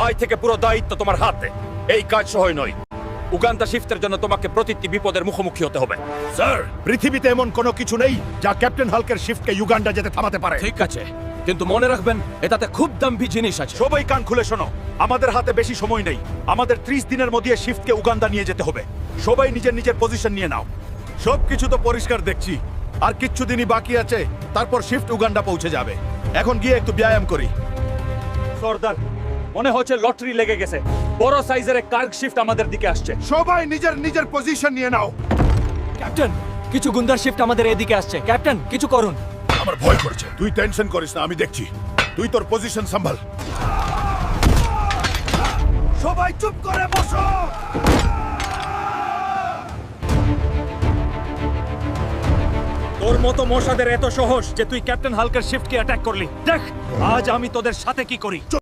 আজ থেকে পুরো দায়িত্ব তোমার হাতে। এই কাজ সহজ নয়। উগান্ডা শিফটের জন্য তোমাকে প্রতিটি বিপদের মুখোমুখি হতে হবে। স্যার, পৃথিবীতে এমন কোনো কিছু নেই যা ক্যাপ্টেন হাল্কের শিফটকে ইউগান্ডা যেতে থামাতে পারে। ঠিক আছে, কিন্তু মনে রাখবেন এটাতে খুব দামি জিনিস আছে। সবাই কান খুলে শোনো, আমাদের হাতে বেশি সময় নেই। আমাদের 30 দিনের মধ্যে শিফটকে উগান্ডা নিয়ে যেতে হবে। সবাই নিজের নিজের পজিশন নিয়ে নাও। সবকিছু তো পরিষ্কার দেখছি, আর কিচ্ছু দিনই বাকি আছে, তারপর শিফট উগান্ডা পৌঁছে যাবে। এখন গিয়ে একটু ব্যায়াম করি। সর্দার, মনে হচ্ছে লটারি লেগে গেছে। বড় সাইজের এক কার্গ শিফট আমাদের দিকে আসছে। সবাই নিজের নিজের পজিশন নিয়ে নাও। ক্যাপ্টেন, কিছু গুন্ডার শিফট আমাদের এদিকে আসছে। ক্যাপ্টেন, কিছু করুন। আমার ভয় করছে। তুই টেনশন করিস না, আমি দেখছি। তুই তোর পজিশন সম্ভাল। সবাই চুপ করে বসো। তোর মতো মশাদের এত সহজ যে তুই ক্যাপ্টেন হাল্কের শিফটকে অ্যাটাক করলি। দেখ আজ আমি তোদের সাথে কি করি।